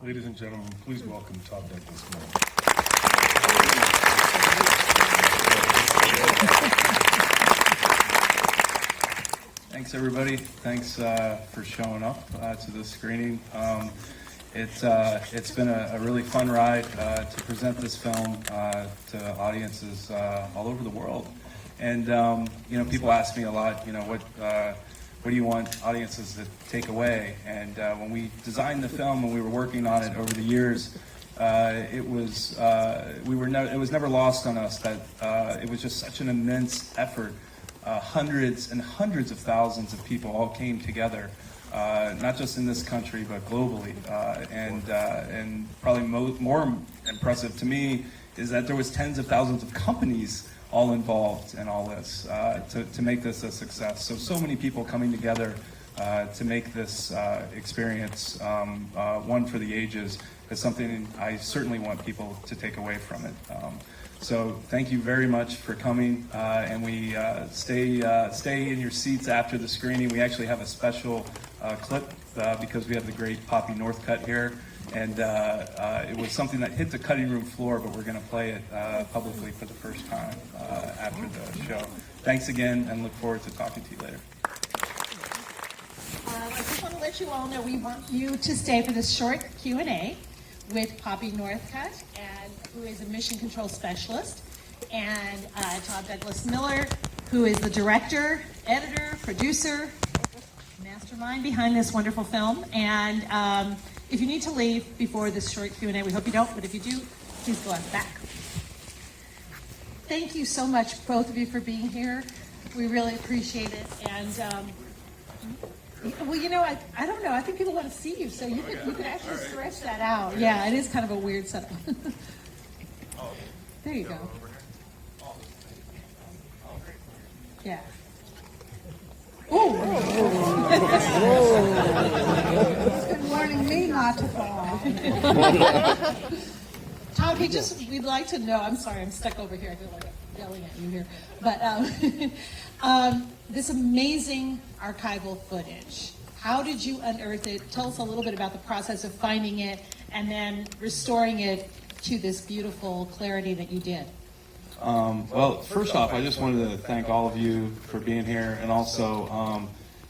Ladies and gentlemen, please welcome Todd Douglas Miller. Thanks, everybody. Thanks for showing up to this screening. It's been a really fun ride to present this film to audiences all over the world. And people ask me a lot, what do you want audiences to take away? And when we designed the film and we were working on it over the years, it was never lost on us that it was just such an immense effort. Hundreds and hundreds of thousands of people all came together, not just in this country but globally. And probably more impressive to me is that there was tens of thousands of companies all involved in all this to make this a success. So many people coming together to make this experience one for the ages is something I certainly want people to take away from it. So thank you very much for coming, and we stay in your seats after the screening. We actually have a special clip because we have the great Poppy Northcutt here, and it was something that hit the cutting room floor, but we're going to play it publicly for the first time after the show. Thanks again, and look forward to talking to you later. I just want to let you all know we want you to stay for this short Q&A with Poppy Northcutt, who is a mission control specialist, and Todd Douglas Miller, who is the director, editor, producer, mastermind behind this wonderful film. And if you need to leave before this short Q&A, we hope you don't, but if you do, please go out the back. Thank you so much, both of you, for being here. We really appreciate it. And well, I don't know. I think people want to see you, so you could actually stretch that out. Yeah, it is kind of a weird setup. There you go. Yeah. Oh. It's been warning me not to fall. Todd, we'd like to know. I'm sorry, I'm stuck over here. I feel like I'm yelling at you here. But this amazing archival footage. How did you unearth it? Tell us a little bit about the process of finding it and then restoring it to this beautiful clarity that you did. Well, first off, I just wanted to thank all of you for being here, and also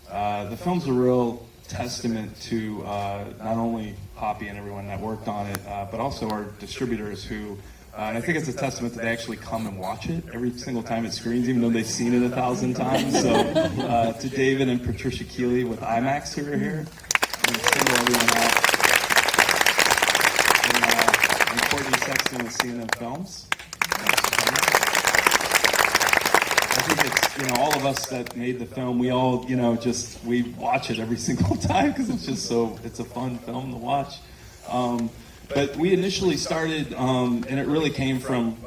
the film's a real testament to not only Poppy and everyone that worked on it, but also our distributors who, and I think it's a testament that they actually come and watch it every single time it screens, even though they've seen it 1,000 times. So to David and Patricia Keeley with IMAX who are here, and single everyone out. And Courtney Sexton with CNN Films. I think it's, all of us that made the film, we all, we watch it every single time because it's just it's a fun film to watch. But we initially started, and it really came from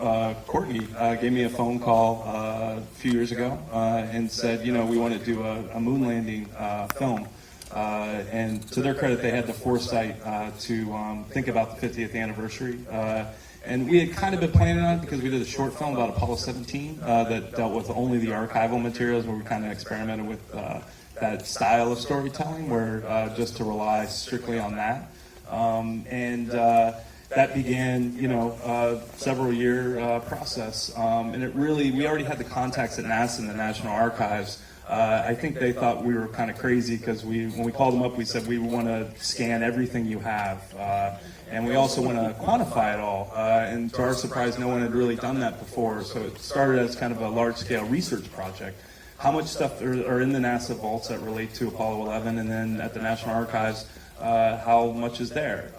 Courtney gave me a phone call a few years ago and said, we want to do a moon landing film. And to their credit, they had the foresight to think about the 50th anniversary. And we had kind of been planning on it because we did a short film about Apollo 17 that dealt with only the archival materials, where we kind of experimented with that style of storytelling, where just to rely strictly on that. That began, several year process. And we already had the contacts at NASA and the National Archives. I think they thought we were kind of crazy because when we called them up, we said we want to scan everything you have. And we also want to quantify it all. And to our surprise, no one had really done that before. So it started as kind of a large-scale research project. How much stuff are in the NASA vaults that relate to Apollo 11, and then at the National Archives, how much is there?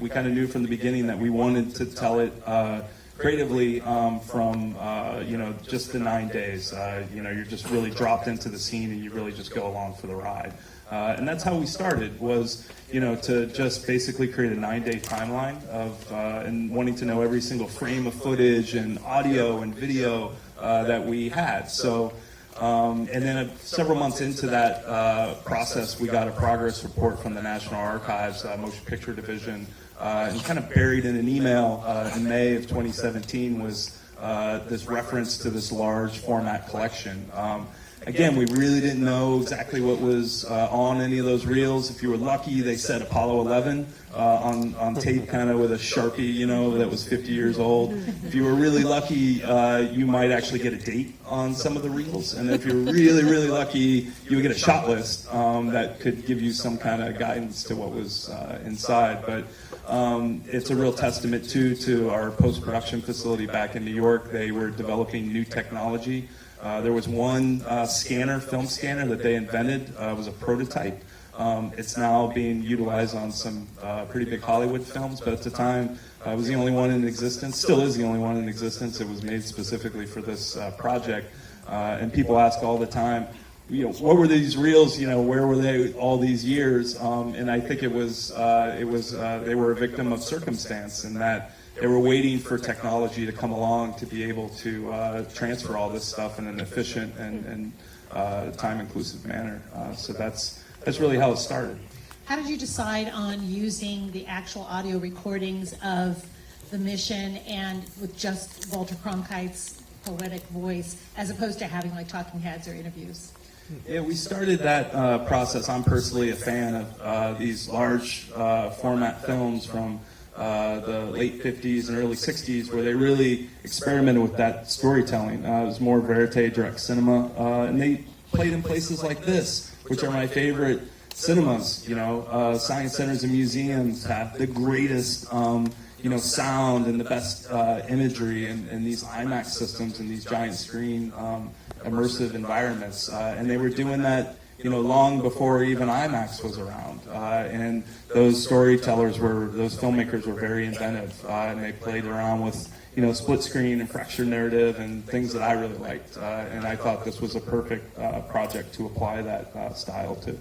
We kind of knew from the beginning that we wanted to tell it creatively from just the 9 days. You're just really dropped into the scene and you really just go along for the ride. And that's how we started, was to just basically create a 9-day timeline of and wanting to know every single frame of footage and audio and video that we had. So and then several months into that process, we got a progress report from the National Archives Motion Picture Division, and kind of buried in an email in May of 2017 was this reference to this large format collection. again, we really didn't know exactly what was on any of those reels. If you were lucky, they said Apollo 11 on tape, kind of with a Sharpie, you know, that was 50 years old. If you were really lucky, you might actually get a date on some of the reels. And if you're really, really lucky, you would get a shot list that could give you some kind of guidance to what was inside. But it's a real testament, too, to our post-production facility back in New York. They were developing new technology. There was one film scanner that they invented. It was a prototype. It's now being utilized on some pretty big Hollywood films, but at the time, it was the only one in existence, still is the only one in existence. It was made specifically for this project. And people ask all the time, you know, what were these reels, you know, where were they all these years? And I think they were a victim of circumstance, in that they were waiting for technology to come along to be able to transfer all this stuff in an efficient and time-inclusive manner. So that's really how it started. How did you decide on using the actual audio recordings of the mission and with just Walter Cronkite's poetic voice, as opposed to having like talking heads or interviews? Yeah, we started that process. I'm personally a fan of these large format films from the late 50s and early 60s, where they really experimented with that storytelling. It was more verite, direct cinema, and they played in places like this, which are my favorite cinemas. You know, science centers and museums have the greatest, you know, sound and the best imagery, and these IMAX systems and these giant screen immersive environments. And they were doing that, you know, long before even IMAX was around. And those storytellers those filmmakers were very inventive, and they played around with, you know, split screen and fractured narrative and things that I really liked. And I thought this was a perfect project to apply that style to.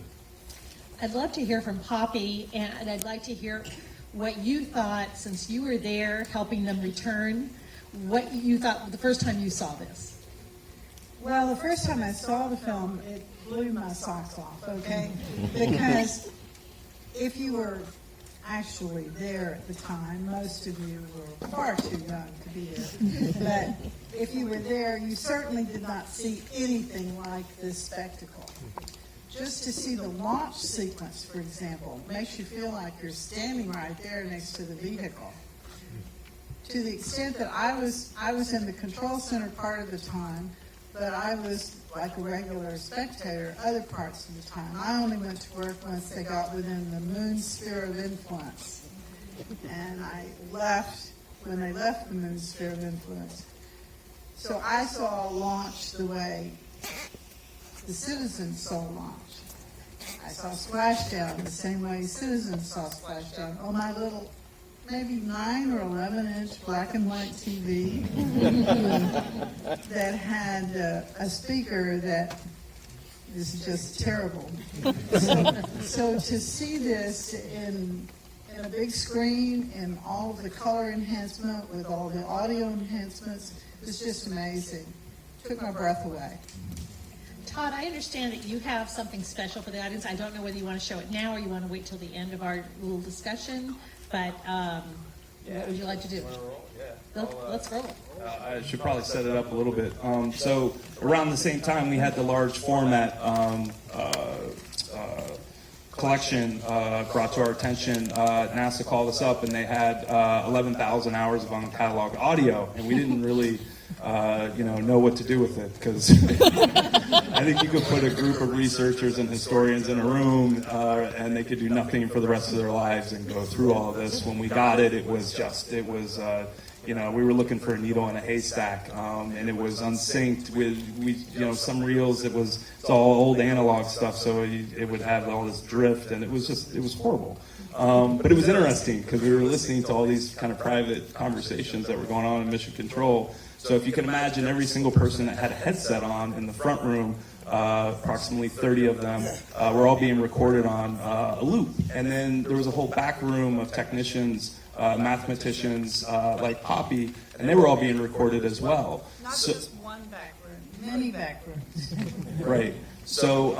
I'd love to hear from Poppy, and I'd like to hear what you thought, since you were there helping them return, what you thought the first time you saw this. Well, the first time I saw the film, it blew my socks off, okay? Because if you were actually there at the time, most of you were far too young to be there, but if you were there, you certainly did not see anything like this spectacle. Just to see the launch sequence, for example, makes you feel like you're standing right there next to the vehicle. To the extent that I was in the control center part of the time, but I was like a regular spectator other parts of the time. I only went to work once they got within the moon sphere of influence. And I left when they left the moon sphere of influence. So I saw launch the way the citizens saw launch. I saw splashdown the same way citizens saw splashdown on my little, maybe 9 or 11-inch black and white TV that had a speaker that is just terrible. So to see this in a big screen and all of the color enhancement with all the audio enhancements was just amazing. Took my breath away. Todd, I understand that you have something special for the audience. I don't know whether you want to show it now or you want to wait till the end of our little discussion, but what would you like to do? Let's roll it. I should probably set it up a little bit. So around the same time, we had the large format collection brought to our attention. NASA called us up, and they had 11,000 hours of uncatalogued audio, and we didn't really know what to do with it, because I think you could put a group of researchers and historians in a room and they could do nothing for the rest of their lives and go through all of this. When we got it, it was we were looking for a needle in a haystack, and it was unsynced with some reels. It's all old analog stuff, so it would have all this drift, and it was horrible. But it was interesting because we were listening to all these kind of private conversations that were going on in Mission Control. So if you can imagine, every single person that had a headset on in the front room, approximately 30 of them, were all being recorded on a loop. And then there was a whole back room of technicians, mathematicians like Poppy, and they were all being recorded as well. Not just one back room, many back rooms. Right. So,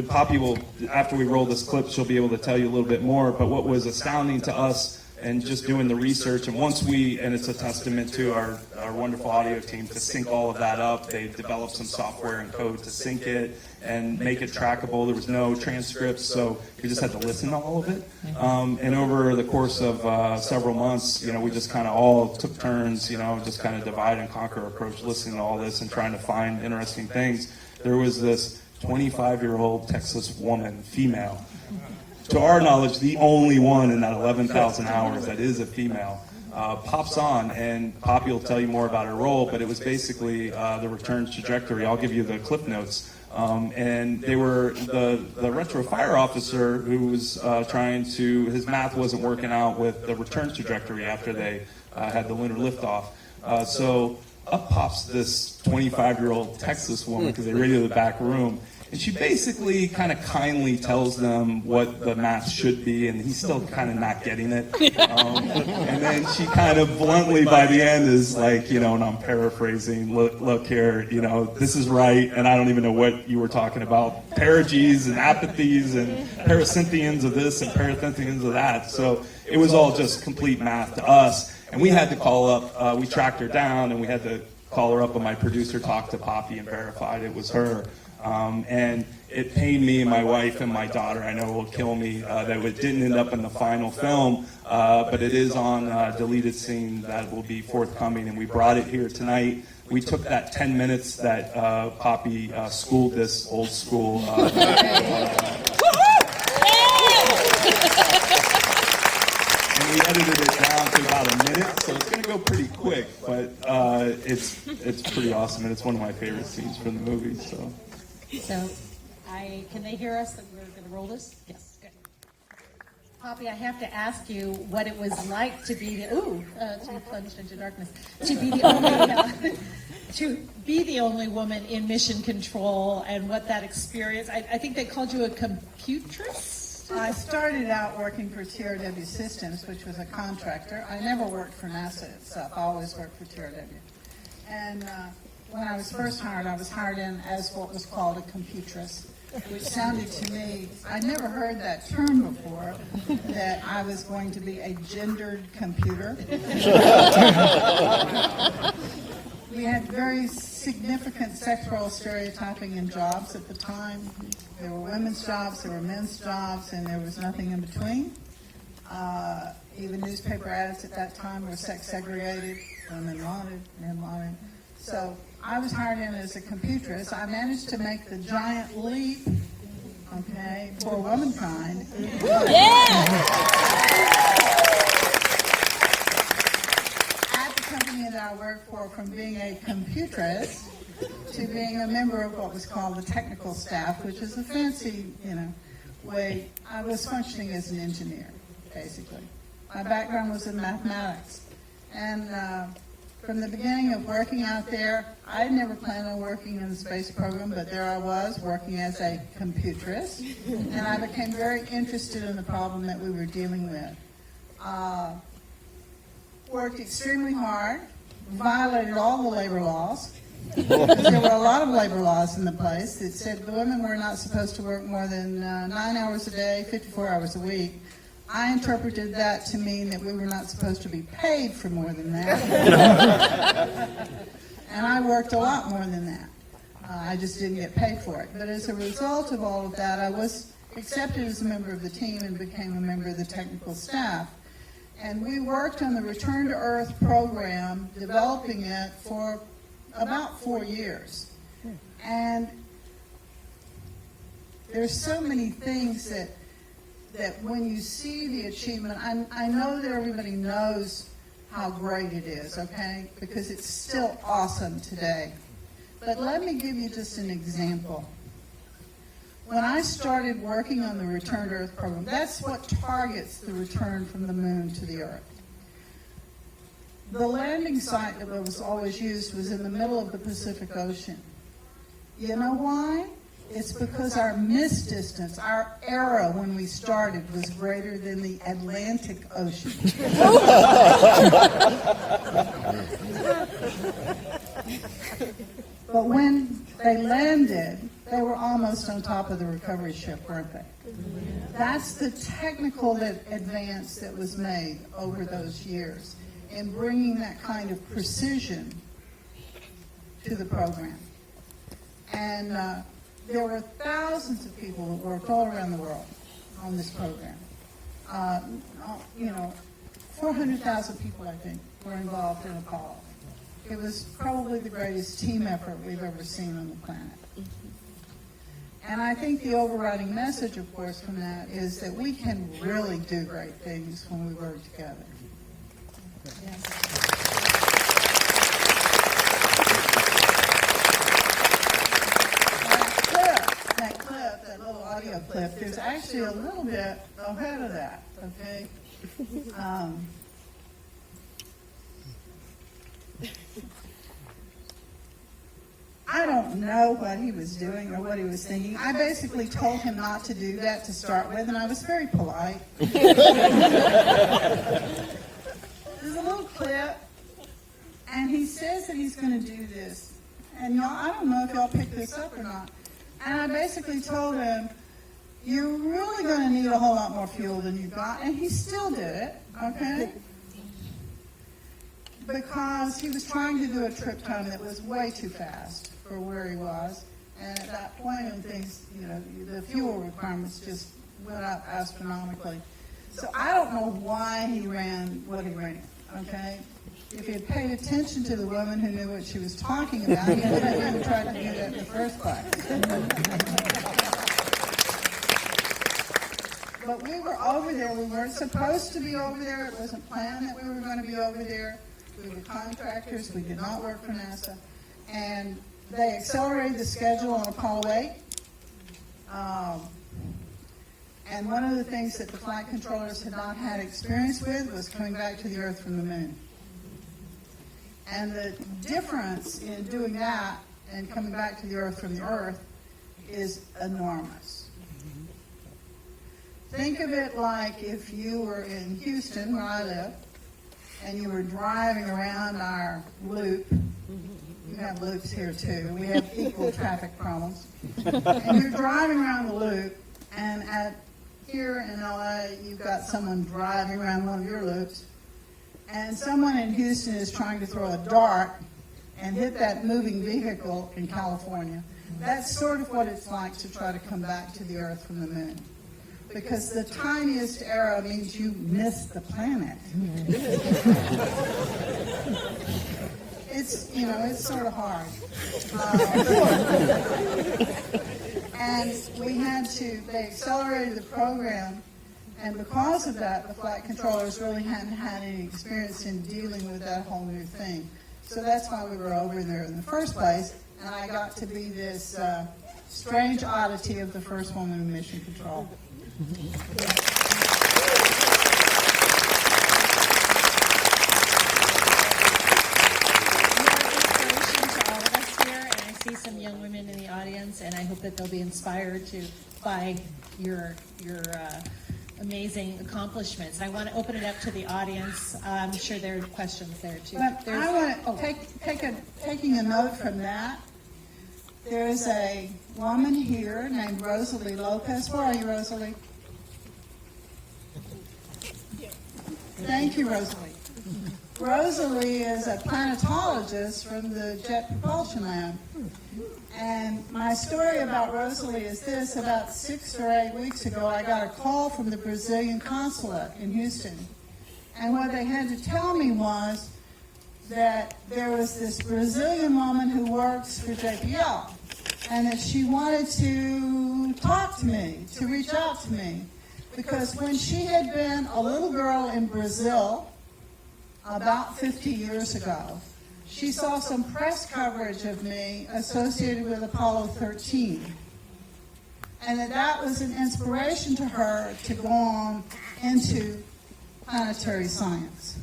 Poppy will, after we roll this clip, she'll be able to tell you a little bit more. But what was astounding to us and just doing the research. And once and it's a testament to our wonderful audio team to sync all of that up. They developed some software and code to sync it and make it trackable. There was no transcripts, so we just had to listen to all of it. And over the course of several months, we just kind of all took turns, just kind of divide and conquer approach, listening to all this and trying to find interesting things. There was this 25-year-old Texas woman, female, to our knowledge, the only one in that 11,000 hours that is a female, pops on, and Poppy will tell you more about her role, but it was basically the return trajectory. I'll give you the clip notes. And they were the retro fire officer who was his math wasn't working out with the return trajectory after they had the lunar liftoff. So up pops this 25-year-old Texas woman, because they radioed the back room, and she basically kind of kindly tells them what the math should be, and he's still kind of not getting it. And then she kind of bluntly by the end is like, and I'm paraphrasing, look here, this is right, and I don't even know what you were talking about. Perigees and apathies and paracynthians of this and paracynthians of that. So it was all just complete math to us. And we had to call up, we tracked her down, and we had to call her up, and my producer talked to Poppy and verified it was her. And it pained me and my wife and my daughter, I know it will kill me, that it didn't end up in the final film, but it is on a deleted scene that will be forthcoming, and we brought it here tonight. We took that 10 minutes that Poppy schooled this old school and we edited it down to about a minute, so it's going to go pretty quick, but it's pretty awesome, and it's one of my favorite scenes from the movie. So can they hear us that we're going to roll this? Yes, good. Poppy, I have to ask you what it was like to be to be plunged into darkness, to be the only woman in mission control, and what that experience. I think they called you a computress. I started out working for TRW Systems, which was a contractor. I never worked for NASA itself. I always worked for TRW. And when I was first hired, I was hired in as what was called a computress, which sounded to me, I'd never heard that term before, that I was going to be a gendered computer. We had very significant sex role stereotyping in jobs at the time. There were women's jobs, there were men's jobs, and there was nothing in between. Even newspaper ads at that time were sex segregated. Women wanted, men wanted. So I was hired in as a computress. I managed to make the giant leap, for womankind. At the company that I worked for, from being a computress to being a member of what was called the technical staff, which is a fancy, way. I was functioning as an engineer, basically. My background was in mathematics. And from the beginning of working out there, I had never planned on working in the space program, but there I was, working as a computress. And I became very interested in the problem that we were dealing with. Worked extremely hard, violated all the labor laws. There were a lot of labor laws in the place that said the women were not supposed to work more than 9 hours a day, 54 hours a week. I interpreted that to mean that we were not supposed to be paid for more than that. And I worked a lot more than that. I just didn't get paid for it. But as a result of all of that, I was accepted as a member of the team and became a member of the technical staff. And we worked on the Return to Earth program, developing it for about 4 years. And there's so many things that when you see the achievement, I know that everybody knows how great it is, okay? Because it's still awesome today. But let me give you just an example. When I started working on the Return to Earth program, that's what targets the return from the moon to the Earth. The landing site that was always used was in the middle of the Pacific Ocean. You know why? It's because our mist distance, our era when we started, was greater than the Atlantic Ocean. But when they landed, they were almost on top of the recovery ship, weren't they? That's the technical advance that was made over those years in bringing that kind of precision to the program. And there were thousands of people that worked all around the world on this program. 400,000 people, I think, were involved in Apollo. It was probably the greatest team effort we've ever seen on the planet. And I think the overriding message, of course, from that is that we can really do great things when we work together. That little audio clip, there's actually a little bit ahead of that, okay? I don't know what he was doing or what he was thinking. I basically told him not to do that to start with, and I was very polite. There's a little clip, and he says that he's going to do this. And y'all, I don't know if y'all picked this up or not. And I basically told him, you're really going to need a whole lot more fuel than you got. And he still did it, okay? Because he was trying to do a trip time that was way too fast for where he was. And at that point, when things, the fuel requirements just went up astronomically. So I don't know why he ran what he ran, okay? If he had paid attention to the woman who knew what she was talking about, he wouldn't have tried to do that in the first place. But we were over there. We weren't supposed to be over there. It wasn't planned that we were going to be over there. We were contractors. We did not work for NASA. And they accelerated the schedule on Apollo 8. And one of the things that the flight controllers had not had experience with was coming back to the Earth from the Moon. And the difference in doing that and coming back to the Earth from the Earth is enormous. Think of it like if you were in Houston, where I live, and you were driving around our loop. We have loops here too. We have equal traffic problems. And you're driving around the loop, and here in LA, you've got someone driving around one of your loops, and someone in Houston is trying to throw a dart and hit that moving vehicle in California. That's sort of what it's like to try to come back to the Earth from the Moon. Because the tiniest arrow means you miss the planet. It's sort of hard. And they accelerated the program. And because of that, the flight controllers really hadn't had any experience in dealing with that whole new thing. So that's why we were over there in the first place. And I got to be this strange oddity of the first woman in mission control. Some young women in the audience, and I hope that they'll be inspired by your amazing accomplishments. I want to open it up to the audience. I'm sure there are questions there too. But I want to taking a note from that. There's a woman here named Rosalie Lopez. Where are you, Rosalie? Thank you, Rosalie. Rosalie is a planetologist from the Jet Propulsion Lab. And my story about Rosalie is this. About 6 or 8 weeks ago, I got a call from the Brazilian consulate in Houston. And what they had to tell me was that there was this Brazilian woman who works for JPL, and that she wanted to talk to me, to reach out to me. Because when she had been a little girl in Brazil about 50 years ago, she saw some press coverage of me associated with Apollo 13. And that was an inspiration to her to go on into planetary science.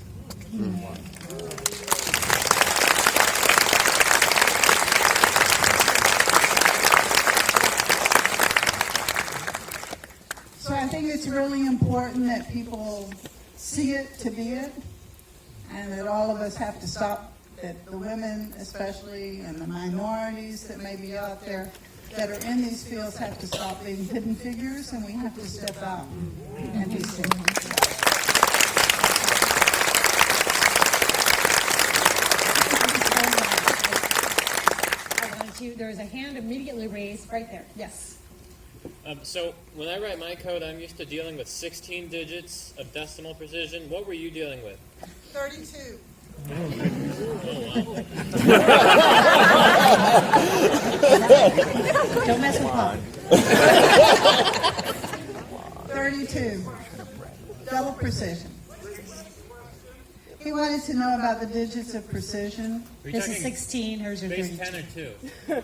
So I think it's really important that people see it to be it, and that all of us have to stop, that the women especially and the minorities that may be out there that are in these fields have to stop being hidden figures, and we have to step out and be seen. There's a hand immediately raised right there. Yes. So when I write my code, I'm used to dealing with 16 digits of decimal precision. What were you dealing with? 32. Don't mess with Paul. 32. Double precision. He wanted to know about the digits of precision. Are you This is talking 16. Here's your base 32. 10 or 2?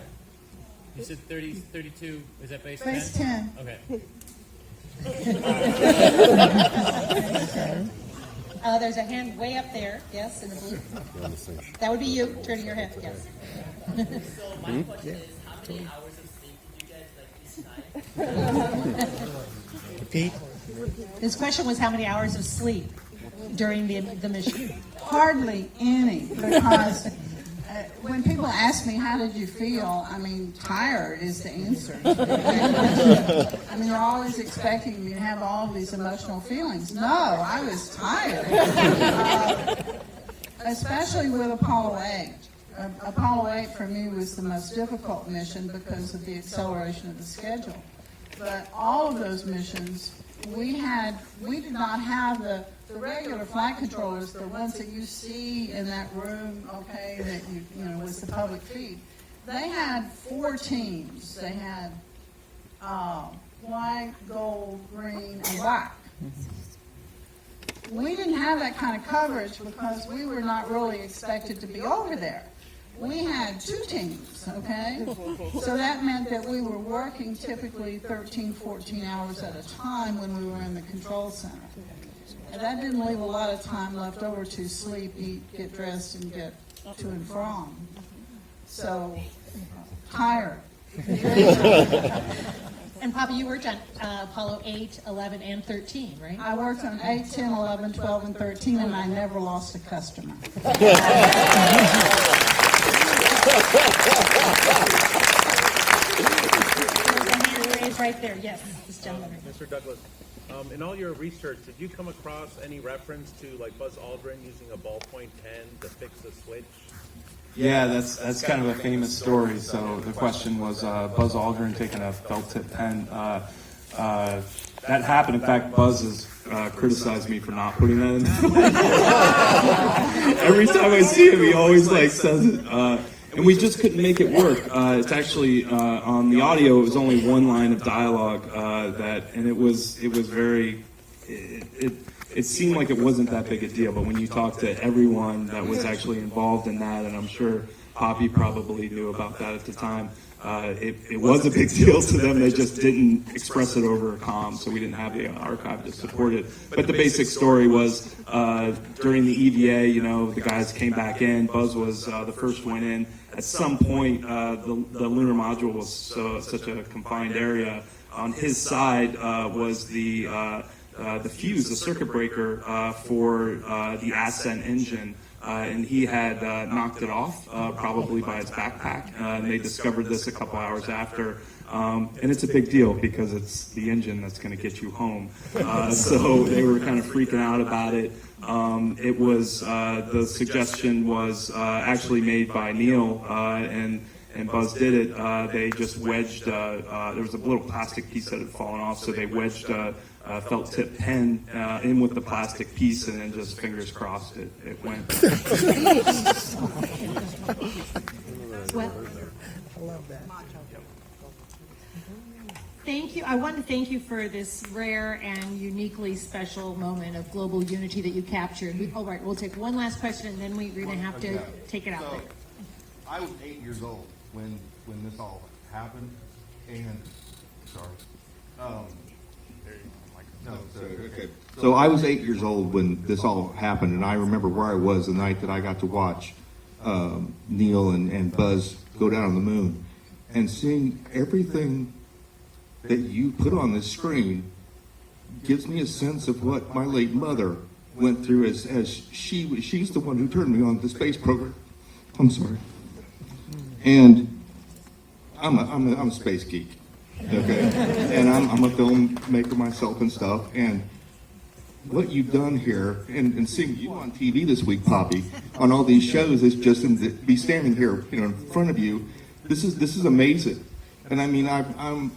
You said 32. Is that base 10? Base 10. Okay. There's a hand way up there. Yes, in the blue. That would be you turning your head. Yes. So my question is, how many hours of sleep did you get like each night? His question was how many hours of sleep during the mission. Hardly any, because when people ask me, how did you feel? I mean, tired is the answer. I mean, they're always expecting me to have all of these emotional feelings. No, I was tired. Especially with Apollo 8. Apollo 8 for me was the most difficult mission because of the acceleration of the schedule. But all of those missions, we did not have the regular flight controllers, the ones that you see in that room, okay, that you know was the public feed. They had 4 teams. They had white, gold, green, and black. We didn't have that kind of coverage because we were not really expected to be over there. We had 2 teams, okay? So that meant that we were working typically 13, 14 hours at a time when we were in the control center. And that didn't leave a lot of time left over to sleep, eat, get dressed, and get to and from. So, tired. And Papa, you worked on Apollo 8, 11, and 13, right? I worked on 8, 10, 11, 12, and 13, and I never lost a customer. There's a hand raised right there. Yes, this gentleman. Mr. Douglas, in all your research, did you come across any reference to like Buzz Aldrin using a ballpoint pen to fix a switch? Yeah, that's kind of a famous story. So the question was Buzz Aldrin taking a felt tip pen. That happened. In fact, Buzz has criticized me for not putting that in. Every time I see him, he always says it. And we just couldn't make it work. It's actually on the audio. It was only 1 line of dialogue and it was very. It seemed like it wasn't that big a deal, but when you talk to everyone that was actually involved in that, and I'm sure Poppy probably knew about that at the time, it was a big deal to them. They just didn't express it over comm, so we didn't have the archive to support it. But the basic story was during the EVA, the guys came back in. Buzz was the first one in. At some point, the lunar module was such a confined area. On his side was the fuse, the circuit breaker for the ascent engine, and he had knocked it off, probably by his backpack, and they discovered this a couple hours after. And it's a big deal because it's the engine that's going to get you home. So they were kind of freaking out about it. It was the suggestion was actually made by Neil, and Buzz did it. They just wedged, there was a little plastic piece that had fallen off, so they wedged a felt tip pen in with the plastic piece, and then just fingers crossed it went. Well, thank you. I want to thank you for this rare and uniquely special moment of global unity that you captured. All right, we'll take one last question, and then we're going to have to take it out. So, I was 8 years old when this all happened, and So I was 8 years old when this all happened, and I remember where I was the night that I got to watch Neil and Buzz go down on the moon, and seeing everything that you put on this screen gives me a sense of what my late mother went through as she's the one who turned me on to the space program. I'm sorry. And I'm a space geek, okay, and I'm a filmmaker myself and stuff, and what you've done here, and seeing you on TV this week, Poppy, on all these shows, is just to be standing here, in front of you. This is amazing, and I mean, I'm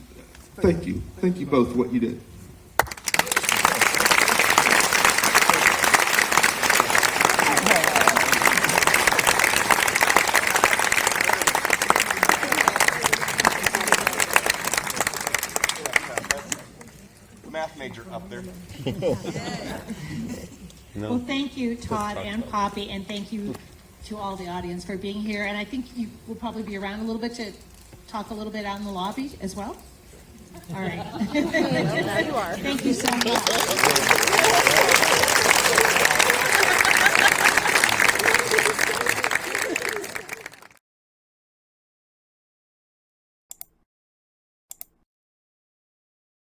thank you both for what you did. Math major up there. Well, thank you, Todd and Poppy, and thank you to all the audience for being here. And I think you will probably be around a little bit to talk a little bit out in the lobby as well. All right. Thank you so much.